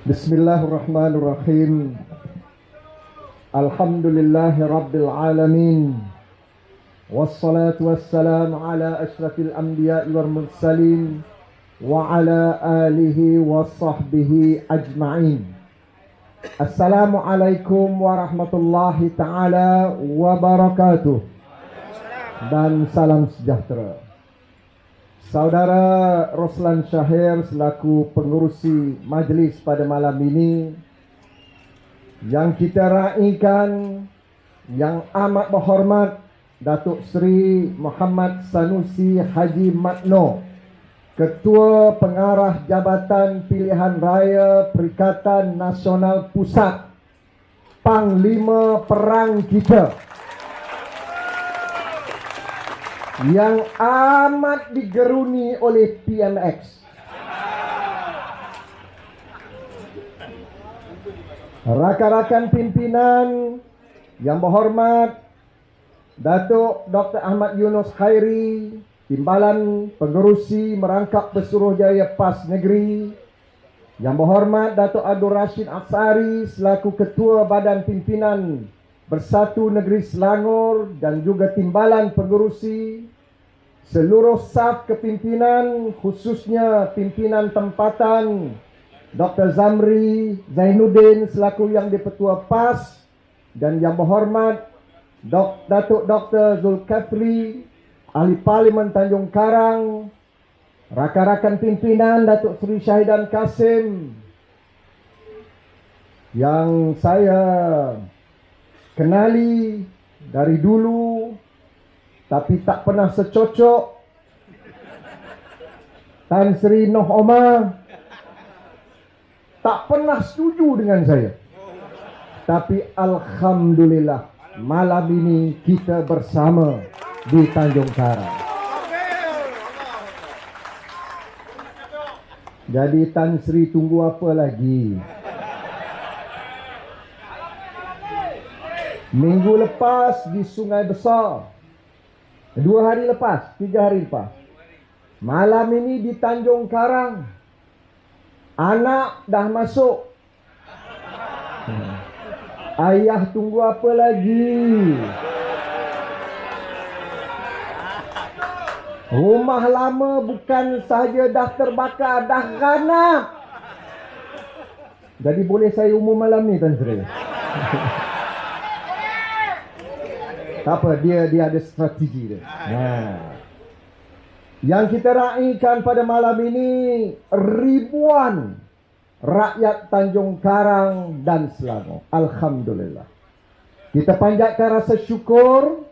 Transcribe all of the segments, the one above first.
Bismillahirrahmanirrahim. Alhamdulillahi Rabbil Alamin. Wassalatu wassalamu ala ashrafil anbiya'i wal mursalin wa ala alihi wa sahbihi ajma'in. Assalamualaikum warahmatullahi ta'ala wabarakatuh. Dan salam sejahtera. Saudara Roslan Syahir selaku pengurusi majlis pada malam ini, yang kita raikan yang amat berhormat Datuk Seri Muhammad Sanusi Haji Matno, Ketua Pengarah Jabatan Pilihan Raya Perikatan Nasional Pusat, Panglima Perang kita, yang amat digeruni oleh PMX. Rakan-rakan pimpinan yang berhormat, Datuk Dr. Ahmad Yunus Khairi, Timbalan Pengerusi Merangkap Pesuruhjaya PAS Negeri, yang berhormat Datuk Abdul Rashid Asari selaku Ketua Badan Pimpinan Bersatu Negeri Selangor dan juga Timbalan Pengerusi, seluruh staf kepimpinan khususnya pimpinan tempatan Dr. Zamri Zainuddin selaku Yang di-Ketua PAS, dan yang berhormat Datuk Dr. Zulkifli Ahli Parlimen Tanjung Karang, rakan-rakan pimpinan Datuk Seri Syahidan Kasim yang saya kenali dari dulu tapi tak pernah secocok, Tan Sri Noh Omar tak pernah setuju dengan saya. Tapi alhamdulillah malam ini kita bersama di Tanjung Karang. Jadi Tan Sri tunggu apa lagi? Minggu lepas di Sungai Besar, 2 hari lepas, 3 hari lepas, malam ini di Tanjung Karang, anak dah masuk. Ayah tunggu apa lagi? Rumah lama bukan sahaja dah terbakar, dah ganap. Jadi boleh saya umum malam ni, Tan Sri? Tak apa, dia ada strategi dia. Yang kita raikan pada malam ini, ribuan rakyat Tanjung Karang dan Selangor. Alhamdulillah. Kita panjatkan rasa syukur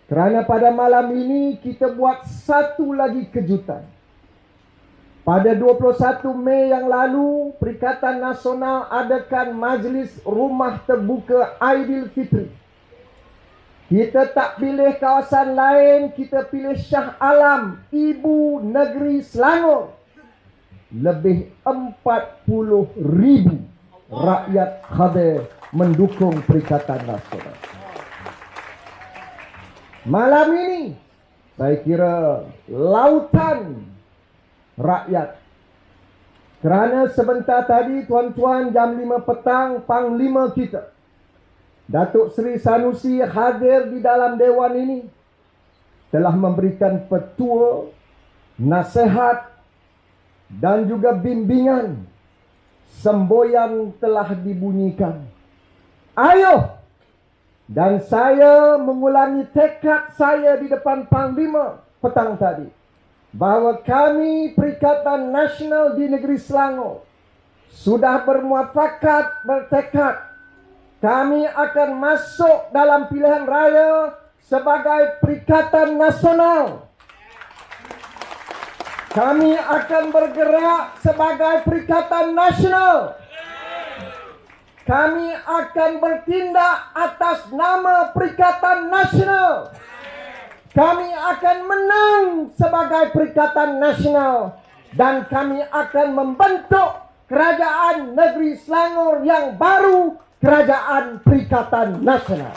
kerana pada malam ini kita buat satu lagi kejutan. Pada 21 Mei yang lalu, Perikatan Nasional adakan majlis rumah terbuka Aidilfitri. Kita tak pilih kawasan lain, kita pilih Shah Alam, ibu negeri Selangor. Lebih 40,000 rakyat hadir mendukung Perikatan Nasional. Malam ini, saya kira lautan rakyat. Kerana sebentar tadi, tuan-tuan, jam 5 petang, Panglima kita, Datuk Seri Sanusi hadir di dalam dewan ini, telah memberikan petua, nasihat dan juga bimbingan. Semboyan telah dibunyikan. Ayo! Dan saya mengulangi tekad saya di depan Panglima petang tadi, bahawa kami Perikatan Nasional di Negeri Selangor sudah bermuafakat, bertekad, kami akan masuk dalam pilihan raya sebagai Perikatan Nasional. Kami akan bergerak sebagai Perikatan Nasional. Kami akan bertindak atas nama Perikatan Nasional. Kami akan menang sebagai Perikatan Nasional. Dan kami akan membentuk Kerajaan Negeri Selangor yang baru, Kerajaan Perikatan Nasional.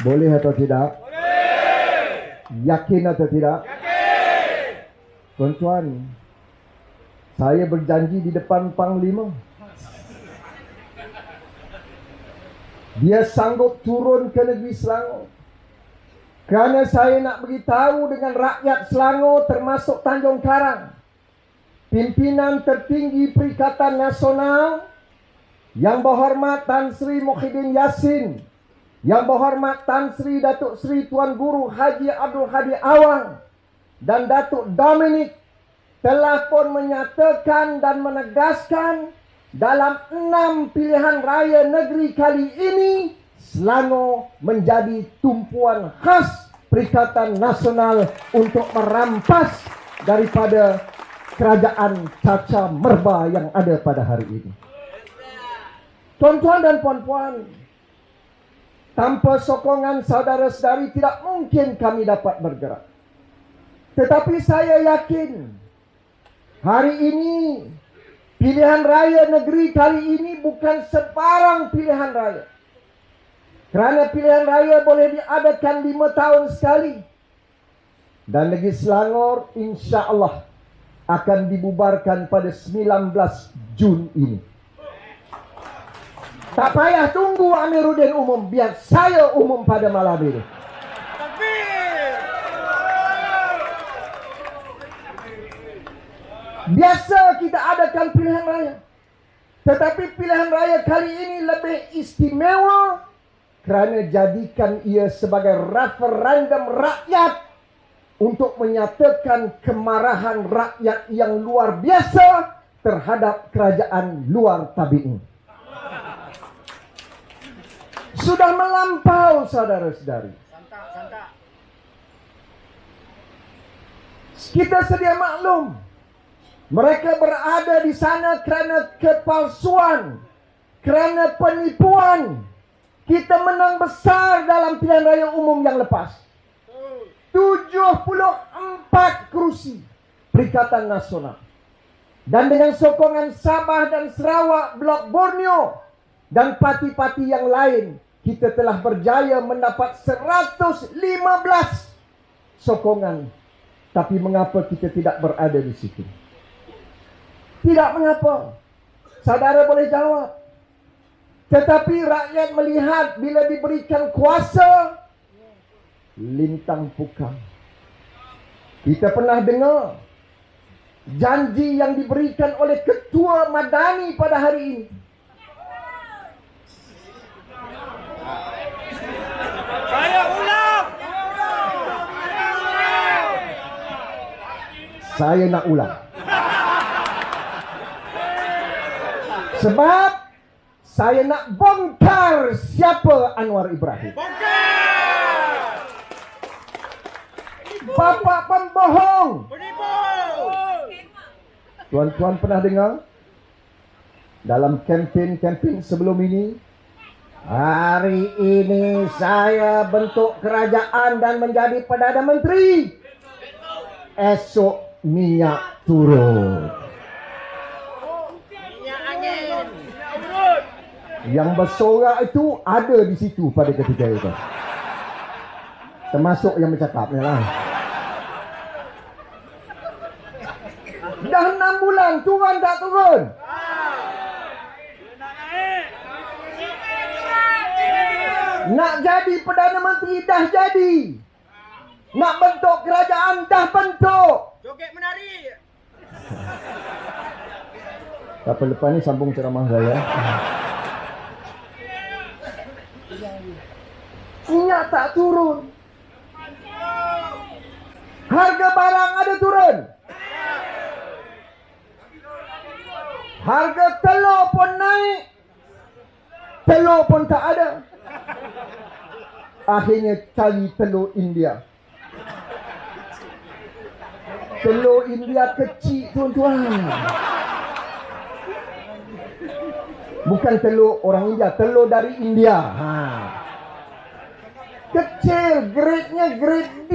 Boleh atau tidak? Boleh. Yakin atau tidak? Yakin. Tuan-tuan, Saya berjanji di depan Panglima, dia sanggup turun ke negeri Selangor. Kerana saya nak beritahu dengan rakyat Selangor termasuk Tanjung Karang, pimpinan tertinggi Perikatan Nasional, Yang Berhormat Tan Sri Muhyiddin Yassin, Yang Berhormat Tan Sri Datuk Sri Tuan Guru Haji Abdul Hadi Awang dan Datuk Dominic telah pun menyatakan dan menegaskan dalam 6 pilihan raya negeri kali ini, Selangor menjadi tumpuan khas Perikatan Nasional untuk merampas daripada kerajaan caca merba yang ada pada hari ini. Tuan-tuan dan puan-puan, tanpa sokongan saudara-saudari tidak mungkin kami dapat bergerak. Tetapi saya yakin hari ini pilihan raya negeri kali ini bukan sebarang pilihan raya. Kerana pilihan raya boleh diadakan 5 tahun sekali. Dan negeri Selangor insya-Allah akan dibubarkan pada 19 Jun ini. Tak payah tunggu Amiruddin umum, biar saya umum pada malam ini. Biasa kita adakan pilihan raya, tetapi pilihan raya kali ini lebih istimewa kerana jadikan ia sebagai referendum rakyat untuk menyatakan kemarahan rakyat yang luar biasa terhadap kerajaan luar tabi'i. Sudah melampau, saudara-saudari. Kita sedia maklum, mereka berada di sana kerana kepalsuan, kerana penipuan. Kita menang besar dalam pilihan raya umum yang lepas. 74 kerusi Perikatan Nasional. Dan dengan sokongan Sabah dan Sarawak, Blok Borneo dan parti-parti yang lain, kita telah berjaya mendapat 115 sokongan. Tapi mengapa kita tidak berada di situ? Tidak mengapa. Saudara boleh jawab. Tetapi rakyat melihat bila diberikan kuasa, lintang pukang. Kita pernah dengar janji yang diberikan oleh Ketua Madani pada hari ini. Saya ulang. Saya nak ulang. Sebab saya nak bongkar siapa Anwar Ibrahim. Bapak pembohong. Tuan-tuan pernah dengar dalam kempen sebelum ini, hari ini saya bentuk kerajaan dan menjadi Perdana Menteri, esok minyak turun. Yang bersorak itu ada di situ pada ketika itu, termasuk yang bercakapnya lah. Dah 6 bulan turun tak turun? Nak jadi Perdana Menteri dah jadi. Nak bentuk kerajaan dah bentuk. Joget menari. Kapan lepas ni sambung ceramah saya. Minyak tak turun. Harga barang ada turun. Harga telur pun naik. Telur pun tak ada. Akhirnya cari telur India. Telur India kecil, tuan-tuan. Bukan telur orang India, telur dari India. Kecil, grade-nya grade B.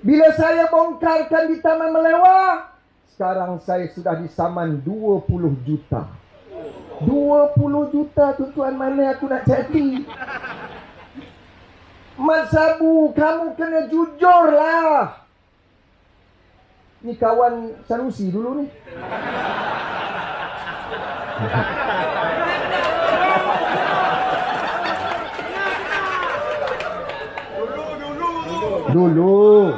Bila saya bongkarkan di Taman Melewah, sekarang saya sudah disaman 20 juta. 20 juta, tuan-tuan, mana aku nak jadi? Mat Sabu, kamu kena jujurlah. Ni kawan Sanusi dulu ni. Dulu.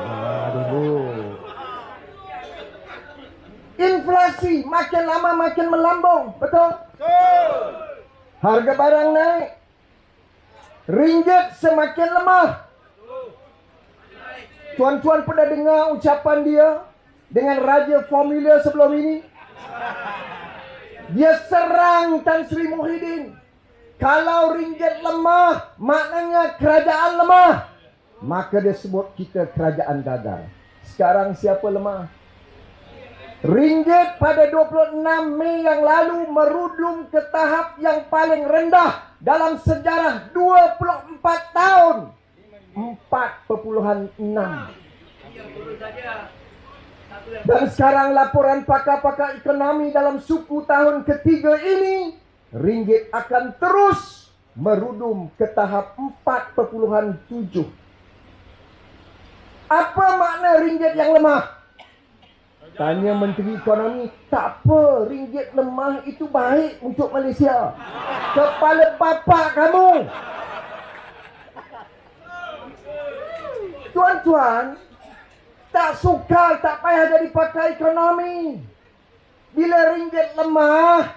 Inflasi makin lama makin melambung, betul? Harga barang naik. Ringgit semakin lemah. Tuan-tuan pernah dengar ucapan dia dengan Raja Formula sebelum ini? Dia serang Tan Sri Muhyiddin. Kalau ringgit lemah, maknanya kerajaan lemah. Maka dia sebut kita kerajaan gagal. Sekarang siapa lemah? Ringgit pada 26 Mei yang lalu merudum ke tahap yang paling rendah dalam sejarah 24 tahun. 4,6. Dan sekarang laporan pakar-pakar ekonomi dalam suku tahun ketiga ini, ringgit akan terus merudum ke tahap 4,7. Apa makna ringgit yang lemah? Tanya Menteri Ekonomi, tak apa, ringgit lemah itu baik untuk Malaysia. Kepala bapak kamu. Tuan-tuan, tak suka, tak payah jadi pakar ekonomi. Bila ringgit lemah,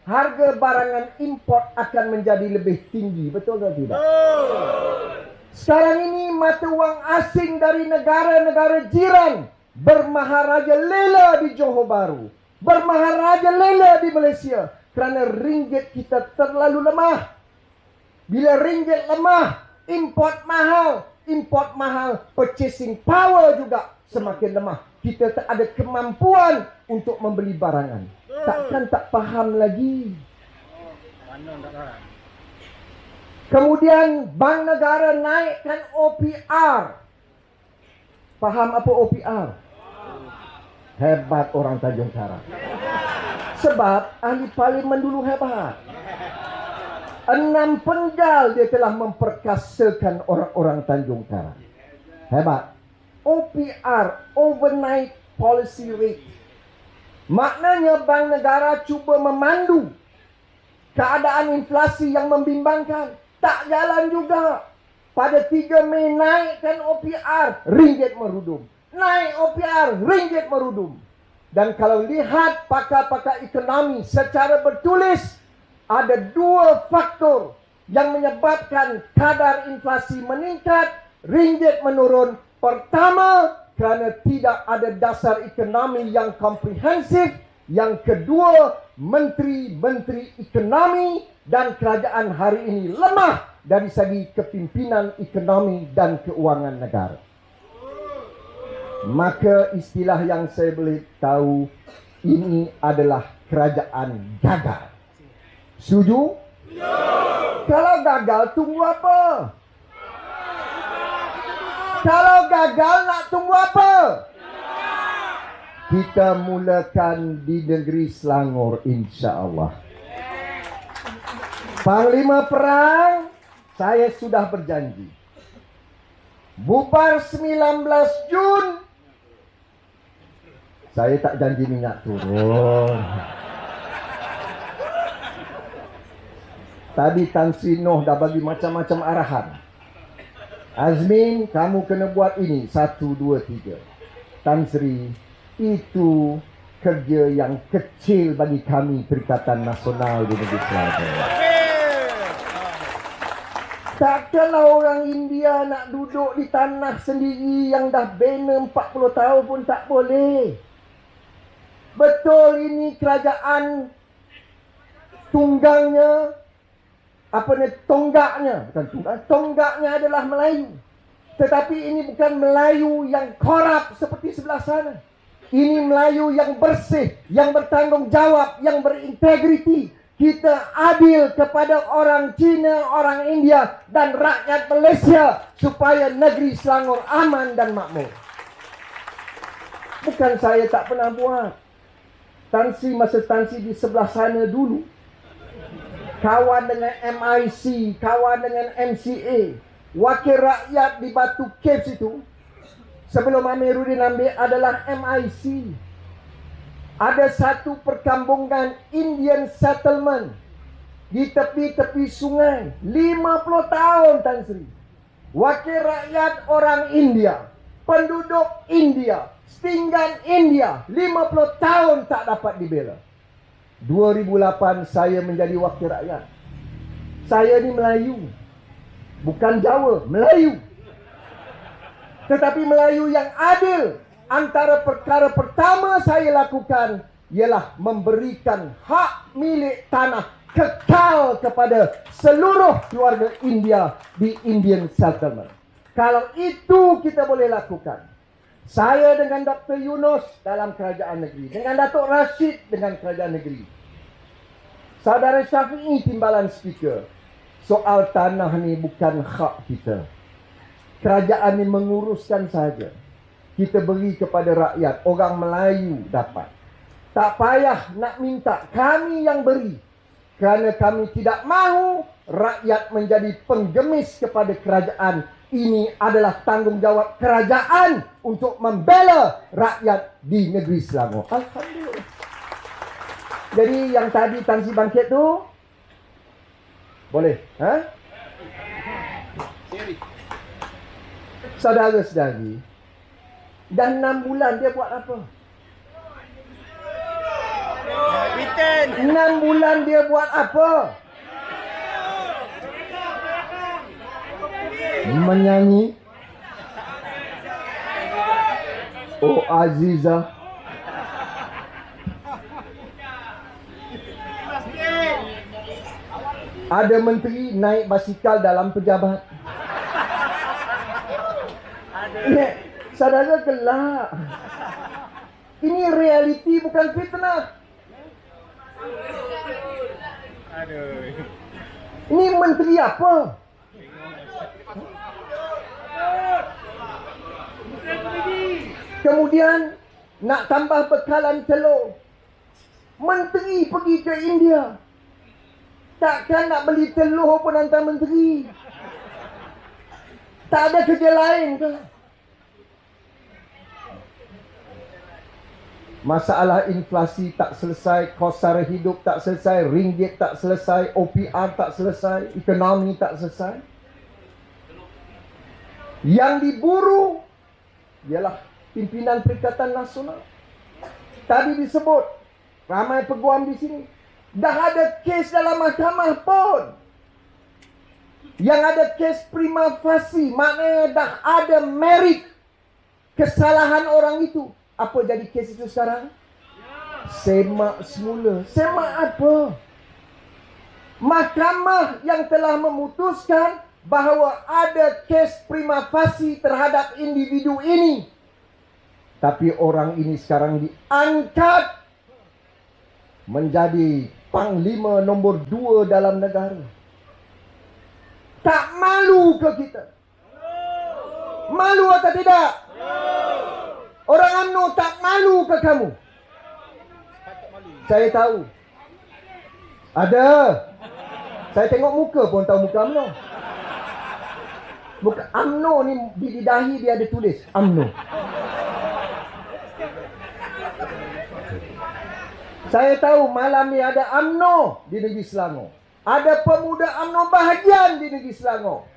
harga barangan import akan menjadi lebih tinggi. Betul atau tidak? Sekarang ini mata wang asing dari negara-negara jiran bermaharaja lela di Johor Bahru, bermaharaja lela di Malaysia kerana ringgit kita terlalu lemah. Bila ringgit lemah, import mahal, purchasing power juga semakin lemah. Kita tak ada kemampuan untuk membeli barangan. Takkan tak faham lagi. Kemudian Bank Negara naikkan OPR. Faham apa OPR? Hebat orang Tanjung Karang. Sebab ahli parlimen dulu hebat. 6 penggal dia telah memperkasakan orang-orang Tanjung Karang. Hebat. OPR, Overnight Policy Rate. Maknanya Bank Negara cuba memandu keadaan inflasi yang membimbangkan. Tak jalan juga. Pada 3 Mei naikkan OPR, ringgit merudum. Naik OPR, ringgit merudum. Dan kalau lihat pakar-pakar ekonomi secara bertulis, ada 2 faktor yang menyebabkan kadar inflasi meningkat, ringgit menurun. Pertama, kerana tidak ada dasar ekonomi yang komprehensif. Yang kedua, menteri-menteri ekonomi dan kerajaan hari ini lemah dari segi kepimpinan ekonomi dan keuangan negara. Maka istilah yang saya boleh tahu, ini adalah kerajaan gagal. Setuju? Kalau gagal, tunggu apa? Kalau gagal, nak tunggu apa? Kita mulakan di negeri Selangor, insya-Allah. Panglima Perang, saya sudah berjanji. Bubar 19 Jun, saya tak janji minyak turun. Tadi Tan Sri Noh dah bagi macam-macam arahan. Azmin, kamu kena buat ini. 1, 2, 3. Tan Sri, itu kerja yang kecil bagi kami Perikatan Nasional di negeri Selangor. Takkanlah orang India nak duduk di tanah sendiri yang dah bina 40 tahun pun tak boleh. Betul ini kerajaan tunggangnya, tonggaknya, bukan tunggang, tonggaknya adalah Melayu. Tetapi ini bukan Melayu yang korup seperti sebelah sana. Ini Melayu yang bersih, yang bertanggung jawab, yang berintegriti. Kita adil kepada orang Cina, orang India dan rakyat Malaysia supaya negeri Selangor aman dan makmur. Bukan saya tak pernah buat. Tan Sri masa Tan Sri di sebelah sana dulu, kawan dengan MIC, kawan dengan MCA, wakil rakyat di Batu Caves itu, sebelum Amiruddin ambil adalah MIC. Ada satu perkampungan Indian settlement di tepi-tepi sungai. 50 tahun Tan Sri. Wakil rakyat orang India, penduduk India, setinggan India, 50 tahun tak dapat dibela. 2008 saya menjadi wakil rakyat. Saya ni Melayu, bukan Jawa, Melayu. Tetapi Melayu yang adil. Antara perkara pertama saya lakukan ialah memberikan hak milik tanah kekal kepada seluruh keluarga India di Indian settlement. Kalau itu kita boleh lakukan. Saya dengan Dr. Yunus dalam kerajaan negeri, dengan Datuk Rashid dengan kerajaan negeri. Saudara Syafi'i timbalan speaker. Soal tanah ni bukan hak kita. Kerajaan ni menguruskan saja. Kita beri kepada rakyat. Orang Melayu dapat. Tak payah nak minta. Kami yang beri. Kerana kami tidak mahu rakyat menjadi penggemis kepada kerajaan. Ini adalah tanggungjawab kerajaan untuk membela rakyat di negeri Selangor. Alhamdulillah. Jadi yang tadi Tan Sri bangkit tu boleh? Saudara-saudari, dah 6 bulan dia buat apa? 6 bulan dia buat apa? Menyanyi. Oh Aziza. Ada menteri naik basikal dalam pejabat. Saudara gelak. Ini realiti bukan fitnah. Ini menteri apa? Kemudian nak tambah bekalan telur. Menteri pergi ke India. Takkan nak beli telur pun hantar menteri. Tak ada kerja lain ke? Masalah inflasi tak selesai, kos sara hidup tak selesai, ringgit tak selesai, OPR tak selesai, ekonomi tak selesai. Yang diburu ialah pimpinan Perikatan Nasional. Tadi disebut, ramai peguam di sini. Dah ada kes dalam mahkamah pun. Yang ada kes prima facie, maknanya dah ada merit kesalahan orang itu. Apa jadi kes itu sekarang? Semak semula. Semak apa? Mahkamah yang telah memutuskan bahawa ada kes prima facie terhadap individu ini. Tapi orang ini sekarang diangkat menjadi Panglima nombor 2 dalam negara. Tak malu ke kita? Malu atau tidak? Orang UMNO tak malu ke kamu? Saya tahu. Ada. Saya tengok muka pun tahu muka UMNO. Muka UMNO ni di dahi dia ada tulis UMNO. Saya tahu malam ni ada UMNO di negeri Selangor. Ada pemuda UMNO bahagian di negeri Selangor.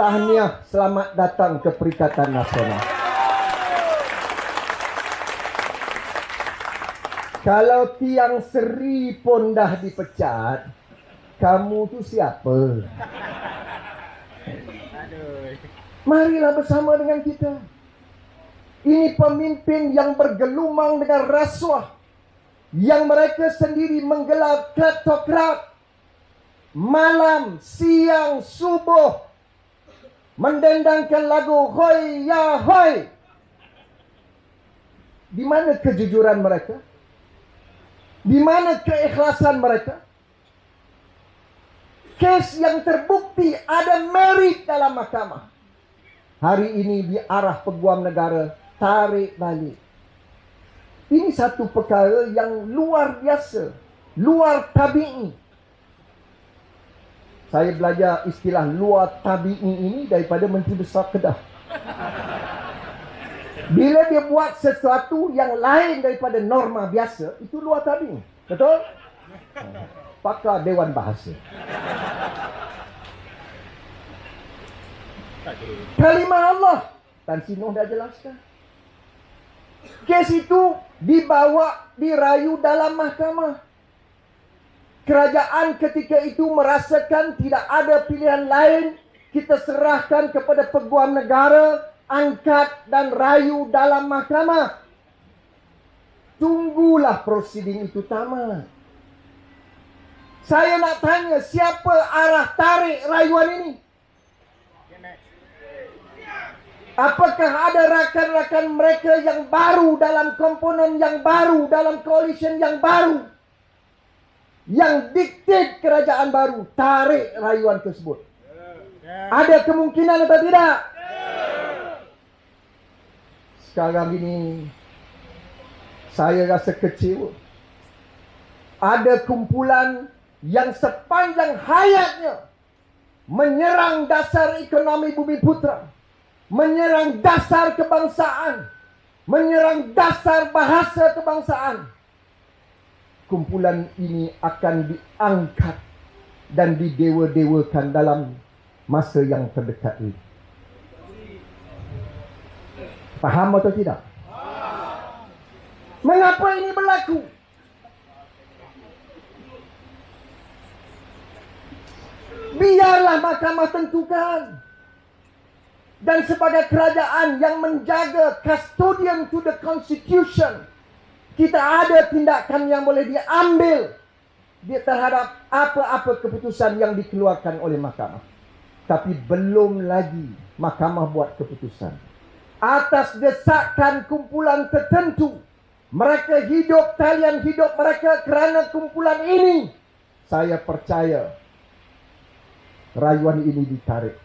Tahniah, selamat datang ke Perikatan Nasional. Kalau Tiang Seri pun dah dipecat, kamu tu siapa? Marilah bersama dengan kita. Ini pemimpin yang bergelumang dengan rasuah, yang mereka sendiri menggelar kleptokrat. Malam, siang, subuh mendendangkan lagu Hoi Ya Hoi. Di mana kejujuran mereka? Di mana keikhlasan mereka? Kes yang terbukti ada merit dalam mahkamah. Hari ini di arah peguam negara tarik balik. Ini satu perkara yang luar biasa, luar tabi'i. Saya belajar istilah luar tabi'i ini daripada Menteri Besar Kedah. Bila dia buat sesuatu yang lain daripada norma biasa, itu luar tabing. Betul? Pakar Dewan Bahasa. Kalimah Allah, Tan Sri Noh dah jelaskan. Kes itu dibawa, dirayu dalam mahkamah. Kerajaan ketika itu merasakan tidak ada pilihan lain. Kita serahkan kepada peguam negara, angkat dan rayu dalam mahkamah. Tunggulah prosiding itu tamat. Saya nak tanya, siapa arah tarik rayuan ini? Apakah ada rakan-rakan mereka yang baru dalam komponen yang baru, dalam coalition yang baru, yang diktat kerajaan baru tarik rayuan tersebut? Ada kemungkinan atau tidak? Sekarang ini saya rasa kecewa. Ada kumpulan yang sepanjang hayatnya menyerang dasar ekonomi Bumi Putra, menyerang dasar kebangsaan, menyerang dasar bahasa kebangsaan. Kumpulan ini akan diangkat dan didewa-dewakan dalam masa yang terdekat ini. Faham atau tidak? Mengapa ini berlaku? Biarlah mahkamah tentukan. Dan sebagai kerajaan yang menjaga custodian to the constitution, kita ada tindakan yang boleh diambil terhadap apa-apa keputusan yang dikeluarkan oleh mahkamah. Tapi belum lagi mahkamah buat keputusan. Atas desakan kumpulan tertentu, mereka hidup, talian hidup mereka kerana kumpulan ini. Saya percaya rayuan ini ditarik.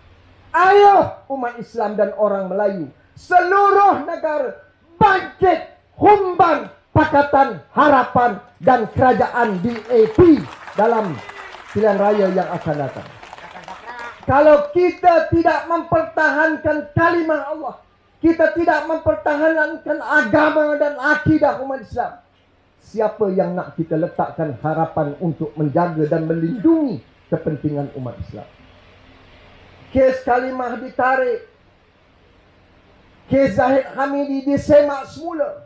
Ayo umat Islam dan orang Melayu, seluruh negara bangkit, humban Pakatan Harapan dan kerajaan DAP dalam pilihan raya yang akan datang. Kalau kita tidak mempertahankan kalimah Allah, kita tidak mempertahankan agama dan akidah umat Islam, siapa yang nak kita letakkan harapan untuk menjaga dan melindungi kepentingan umat Islam? Kes kalimah ditarik. Kes Zahid Hamidi disemak semula.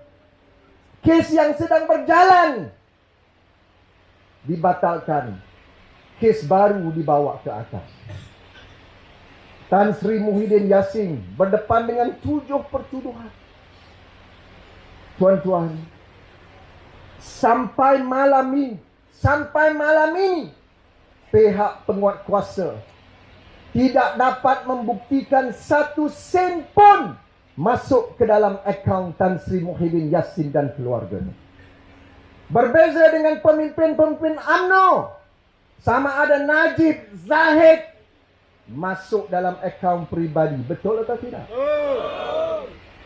Kes yang sedang berjalan dibatalkan. Kes baru dibawa ke atas. Tan Sri Muhyiddin Yassin berdepan dengan 7 pertuduhan. Tuan-tuan, sampai malam ini pihak penguat kuasa tidak dapat membuktikan 1 sen pun masuk ke dalam akaun Tan Sri Muhyiddin Yassin dan keluarganya. Berbeza dengan pemimpin-pemimpin UMNO, sama ada Najib, Zahid masuk dalam akaun peribadi. Betul atau tidak?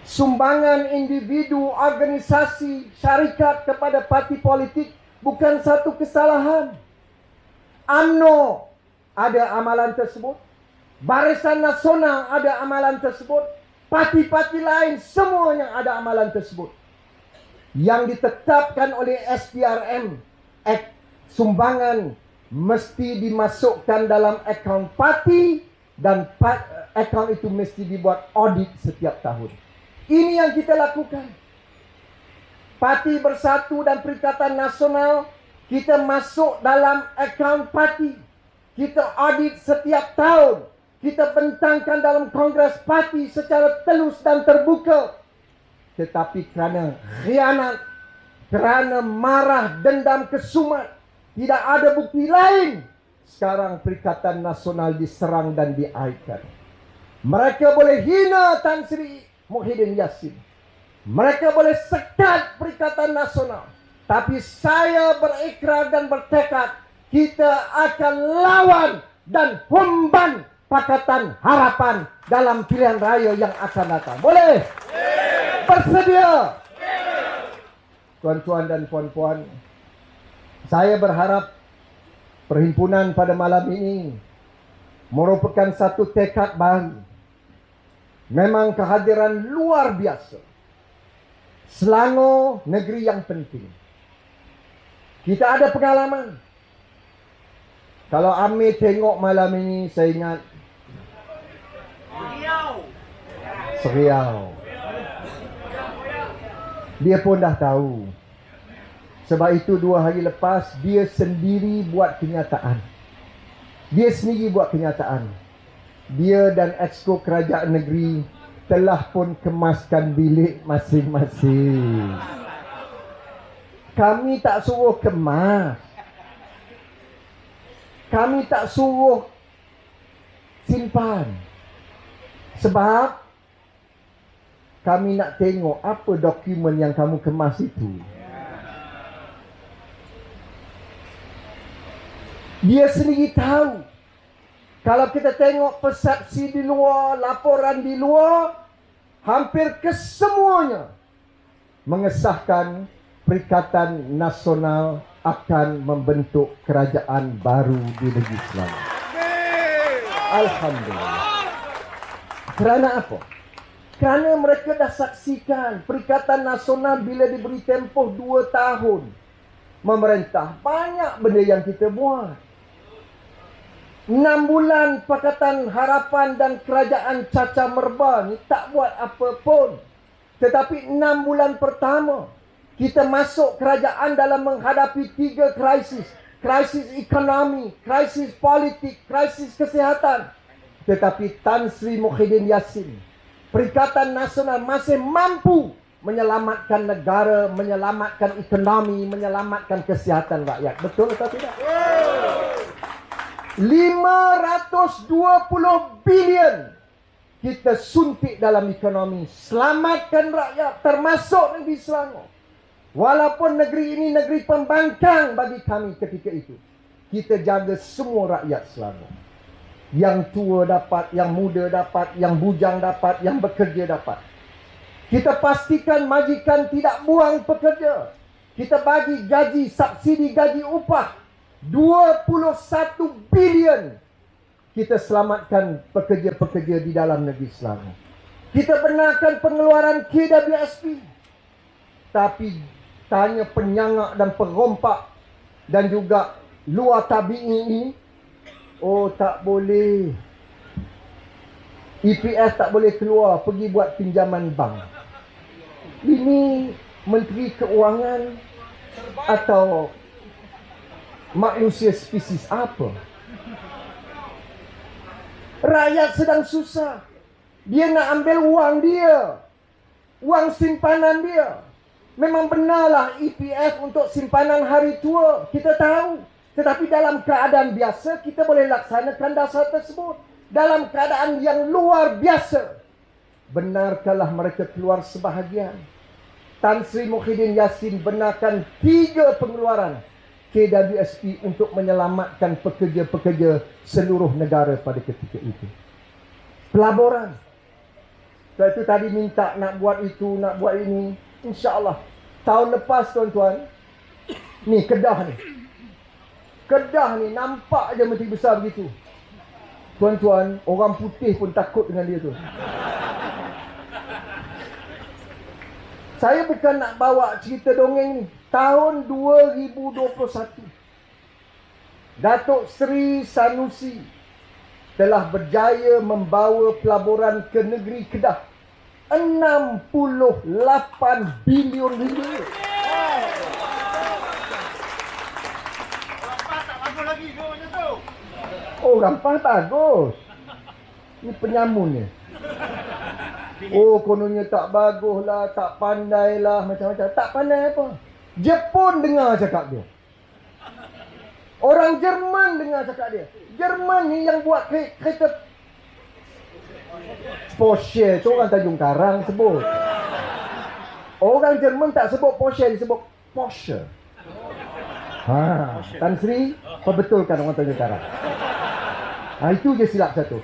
Sumbangan individu, organisasi, syarikat kepada parti politik bukan satu kesalahan. UMNO ada amalan tersebut. Barisan Nasional ada amalan tersebut. Parti-parti lain semuanya ada amalan tersebut. Yang ditetapkan oleh SPRM, sumbangan mesti dimasukkan dalam akaun parti dan akaun itu mesti dibuat audit setiap tahun. Ini yang kita lakukan. Parti Bersatu dan Perikatan Nasional, kita masuk dalam akaun parti. Kita audit setiap tahun. Kita bentangkan dalam Kongres Parti secara telus dan terbuka. Tetapi kerana khianat, kerana marah, dendam, kesumat, tidak ada bukti lain, sekarang Perikatan Nasional diserang dan diaibkan. Mereka boleh hina Tan Sri Muhyiddin Yassin. Mereka boleh sekat Perikatan Nasional. Tapi saya berikrar dan bertekad, kita akan lawan dan humban Pakatan Harapan dalam pilihan raya yang akan datang. Boleh? Bersedia? Tuan-tuan dan puan-puan, saya berharap perhimpunan pada malam ini merupakan satu tekad baru. Memang kehadiran luar biasa Selangor negeri yang penting. Kita ada pengalaman. Kalau Amir tengok malam ini, saya ingat Seriau. Dia pun dah tahu. Sebab itu 2 hari lepas dia sendiri buat kenyataan. Dia sendiri buat kenyataan. Dia dan Exco Kerajaan Negeri telah pun kemaskan bilik masing-masing. Kami tak suruh kemas. Kami tak suruh simpan. Sebab kami nak tengok apa dokumen yang kamu kemas itu. Dia sendiri tahu. Kalau kita tengok persepsi di luar, laporan di luar, hampir kesemuanya mengesahkan Perikatan Nasional akan membentuk kerajaan baru di negeri Selangor. Alhamdulillah. Kerana apa? Kerana mereka dah saksikan Perikatan Nasional bila diberi tempoh 2 tahun memerintah. Banyak benda yang kita buat. 6 bulan Pakatan Harapan dan Kerajaan Caca Merba ni tak buat apa pun. Tetapi 6 bulan pertama kita masuk kerajaan dalam menghadapi 3 krisis. Krisis ekonomi, krisis politik, krisis kesihatan. Tetapi Tan Sri Muhyiddin Yassin, Perikatan Nasional masih mampu menyelamatkan negara, menyelamatkan ekonomi, menyelamatkan kesihatan rakyat. Betul atau tidak? 520 bilion kita suntik dalam ekonomi. Selamatkan rakyat, termasuk negeri Selangor. Walaupun negeri ini negeri pembangkang bagi kami ketika itu, kita jaga semua rakyat Selangor. Yang tua dapat, yang muda dapat, yang bujang dapat, yang bekerja dapat. Kita pastikan majikan tidak buang pekerja. Kita bagi gaji, subsidi gaji upah 21 bilion. Kita selamatkan pekerja-pekerja di dalam negeri Selangor. Kita benarkan pengeluaran KWSP. Tapi tanya penyangak dan perompak dan juga luar tabi'i ini, oh tak boleh. EPF tak boleh keluar pergi buat pinjaman bank. Ini Menteri Keuangan atau manusia spesies apa? Rakyat sedang susah. Dia nak ambil wang dia, wang simpanan dia. Memang benarlah EPF untuk simpanan hari tua, kita tahu. Tetapi dalam keadaan biasa kita boleh laksanakan dasar tersebut. Dalam keadaan yang luar biasa, benarkanlah mereka keluar sebahagian. Tan Sri Muhyiddin Yassin benarkan 3 pengeluaran KWSP untuk menyelamatkan pekerja-pekerja seluruh negara pada ketika itu. Pelaburan. Sebab itu tadi minta nak buat itu, nak buat ini. InsyaAllah. Tahun lepas tuan-tuan, ni Kedah ni. Kedah ni nampak je menteri besar begitu. Tuan-tuan, orang putih pun takut dengan dia tu. Saya bukan nak bawa cerita dongeng ni. Tahun 2021, Datuk Seri Sanusi telah berjaya membawa pelaburan ke negeri Kedah 68 bilion ringgit. Oh, rampah bagus. Ni penyamun ni. Oh, kononnya tak bagus lah, tak pandai lah, macam-macam. Tak pandai apa? Jepun dengar cakap dia. Orang Jerman dengar cakap dia. Jerman ni yang buat kereta Porsche. Tu orang Tanjung Karang sebut. Orang Jerman tak sebut Porsche, dia sebut Porsche. Tan Sri, perbetulkan orang Tanjung Karang. Itu je silap satu.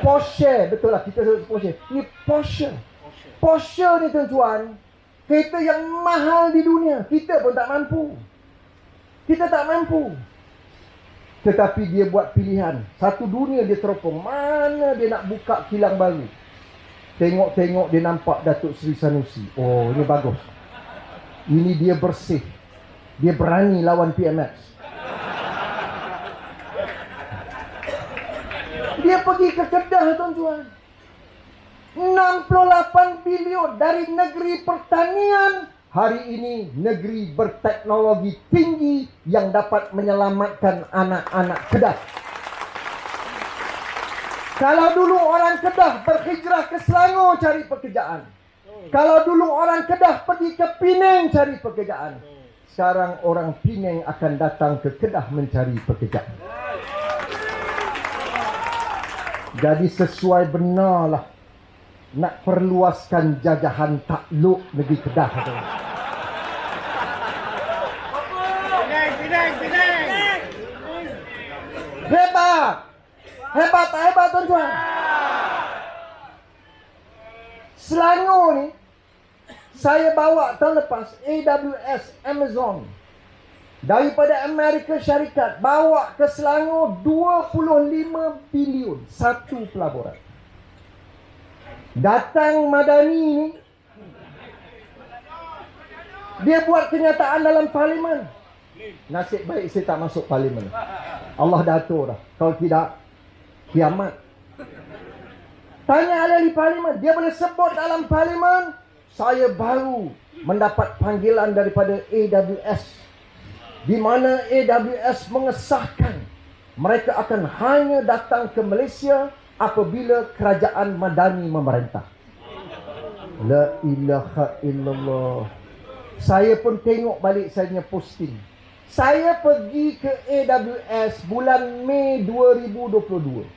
Porsche, betul lah kita sebut Porsche. Ni Porsche. Porsche ni tuan-tuan, kereta yang mahal di dunia. Kita pun tak mampu. Kita tak mampu. Tetapi dia buat pilihan. Satu dunia dia teropong. Mana dia nak buka kilang baru. Tengok-tengok dia nampak Datuk Seri Sanusi. Oh, ini bagus. Ini dia bersih. Dia berani lawan PMX. Dia pergi ke Kedah, tuan-tuan. 68 bilion dari negeri pertanian. Hari ini negeri berteknologi tinggi yang dapat menyelamatkan anak-anak Kedah. Kalau dulu orang Kedah berhijrah ke Selangor cari pekerjaan. Kalau dulu orang Kedah pergi ke Penang cari pekerjaan. Sekarang orang Penang akan datang ke Kedah mencari pekerjaan. Jadi sesuai benarlah nak perluaskan jajahan takluk negeri Kedah. Penang. Hebat! Hebat tak hebat, tuan-tuan? Selangor ni, saya bawa tahun lepas AWS Amazon daripada Amerika Syarikat, bawa ke Selangor 25 bilion satu pelaburan. Datang Madani ni, dia buat kenyataan dalam parlimen. Nasib baik saya tak masuk parlimen. Allah dah atur dah. Kalau tidak, kiamat. Tanya ahli parlimen, dia boleh sebut dalam parlimen, saya baru mendapat panggilan daripada AWS, di mana AWS mengesahkan mereka akan hanya datang ke Malaysia apabila kerajaan Madani memerintah. La ilaha illallah. Saya pun tengok balik saya punya posting. Saya pergi ke AWS bulan Mei 2022.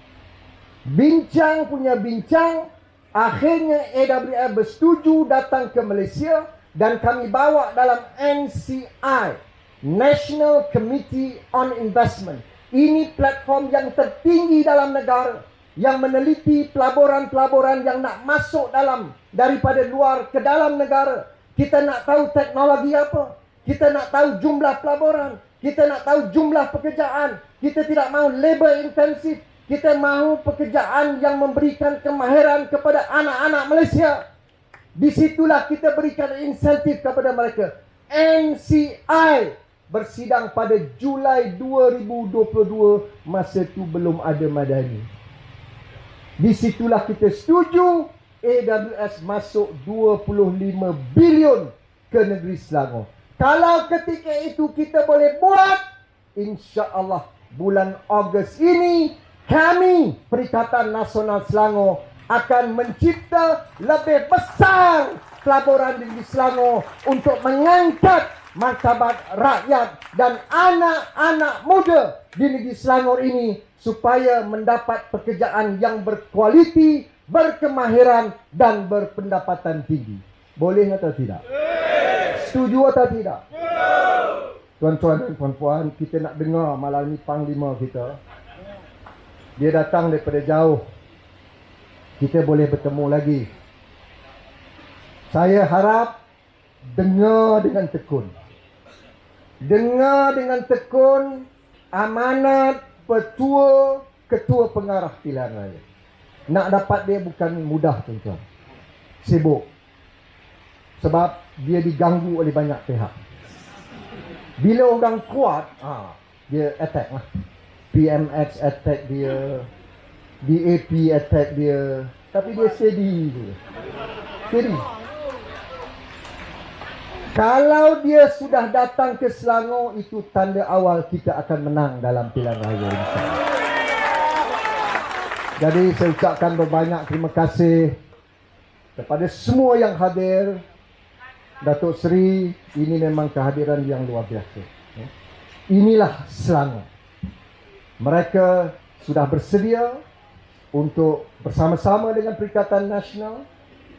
Bincang punya bincang, akhirnya AWS bersetuju datang ke Malaysia dan kami bawa dalam NCI, National Committee on Investment. Ini platform yang tertinggi dalam negara yang meneliti pelaburan-pelaburan yang nak masuk dalam daripada luar ke dalam negara. Kita nak tahu teknologi apa, kita nak tahu jumlah pelaburan, kita nak tahu jumlah pekerjaan. Kita tidak mahu labor intensif. Kita mahu pekerjaan yang memberikan kemahiran kepada anak-anak Malaysia. Disitulah kita berikan insentif kepada mereka. NCI bersidang pada Julai 2022. Masa itu belum ada Madani. Disitulah kita setuju AWS masuk 25 bilion ke negeri Selangor. Kalau ketika itu kita boleh buat, insya-Allah bulan Ogos ini kami Perikatan Nasional Selangor akan mencipta lebih besar pelaburan di negeri Selangor untuk mengangkat martabat rakyat dan anak-anak muda di negeri Selangor ini supaya mendapat pekerjaan yang berkualiti, berkemahiran dan berpendapatan tinggi. Boleh atau tidak? Setuju atau tidak? Tuan-tuan dan puan-puan, kita nak dengar malam ni Panglima kita. Dia datang daripada jauh. Kita boleh bertemu lagi. Saya harap dengar dengan tekun. Dengar dengan tekun amanat ketua pengarah pilihan raya. Nak dapat dia bukan mudah, tuan-tuan. Sibuk. Sebab dia diganggu oleh banyak pihak. Bila orang kuat, dia attack lah. PMX attack dia, DAP attack dia, tapi dia steady je. Steady. Kalau dia sudah datang ke Selangor, itu tanda awal kita akan menang dalam pilihan raya ini. Jadi saya ucapkan berbanyak terima kasih kepada semua yang hadir. Datuk Seri, ini memang kehadiran yang luar biasa. Inilah Selangor. Mereka sudah bersedia untuk bersama-sama dengan Perikatan Nasional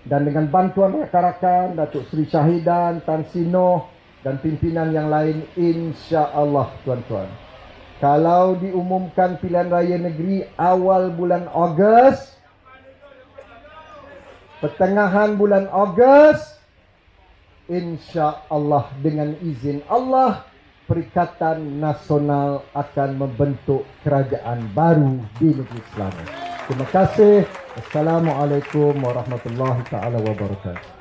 dan dengan bantuan rakan-rakan Datuk Seri Syahidan, Tan Sri Noh dan pimpinan yang lain, insya-Allah, tuan-tuan. Kalau diumumkan pilihan raya negeri awal bulan Ogos, pertengahan bulan Ogos, insya-Allah dengan izin Allah, Perikatan Nasional akan membentuk kerajaan baru di negeri Selangor. Terima kasih. Assalamualaikum warahmatullahi taala wabarakatuh.